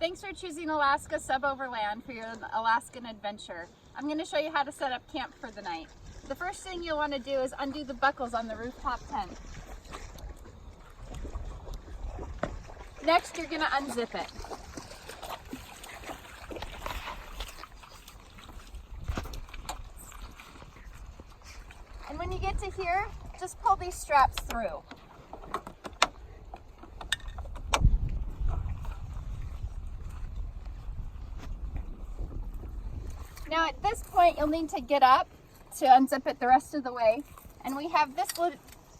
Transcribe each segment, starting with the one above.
Thanks for choosing Aksuboverland for your Alaskan adventure. I'm going to show you how to set up camp for the night. The first thing you'll want to do is undo the buckles on the rooftop tent. Next, you're going to unzip it. And when you get to here, just pull these straps through. Now at this point, you'll need to get up to unzip it the rest of the way. And we have this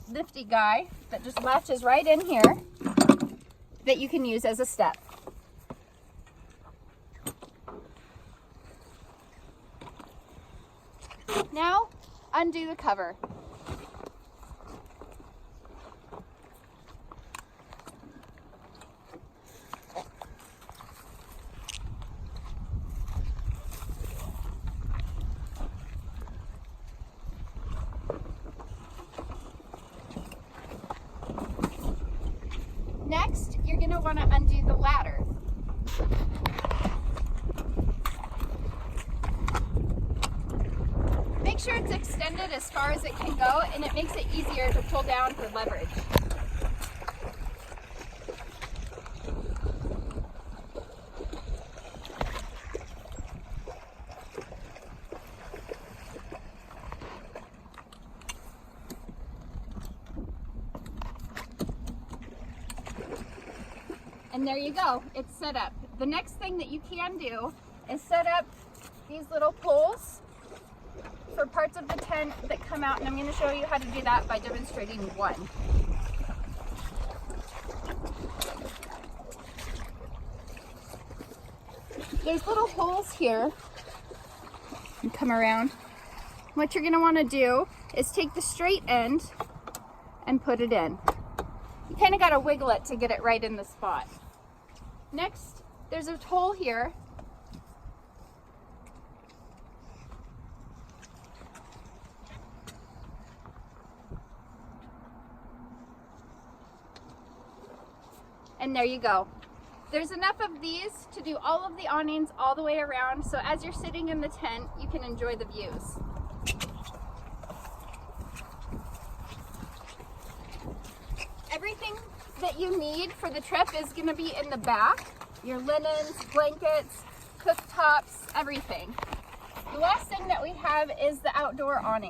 nifty guy that just latches right in here that you can use as a step. Now, undo the cover. Next, you're going to want to undo the ladder. Make sure it's extended as far as it can go, and it makes it easier to pull down for leverage. And there you go, it's set up. The next thing that you can do is set up these little poles for parts of the tent that come out, and I'm going to show you how to do that by demonstrating one. There's little holes here, and come around. What you're going to want to do is take the straight end and put it in. You kind of got to wiggle it to get it right in the spot. Next, there's a hole here. And there you go. There's enough of these to do all of the awnings all the way around, so as you're sitting in the tent, you can enjoy the views. Everything that you need for the trip is going to be in the back. Your linens, blankets, cooktops, everything. The last thing that we have is the outdoor awning.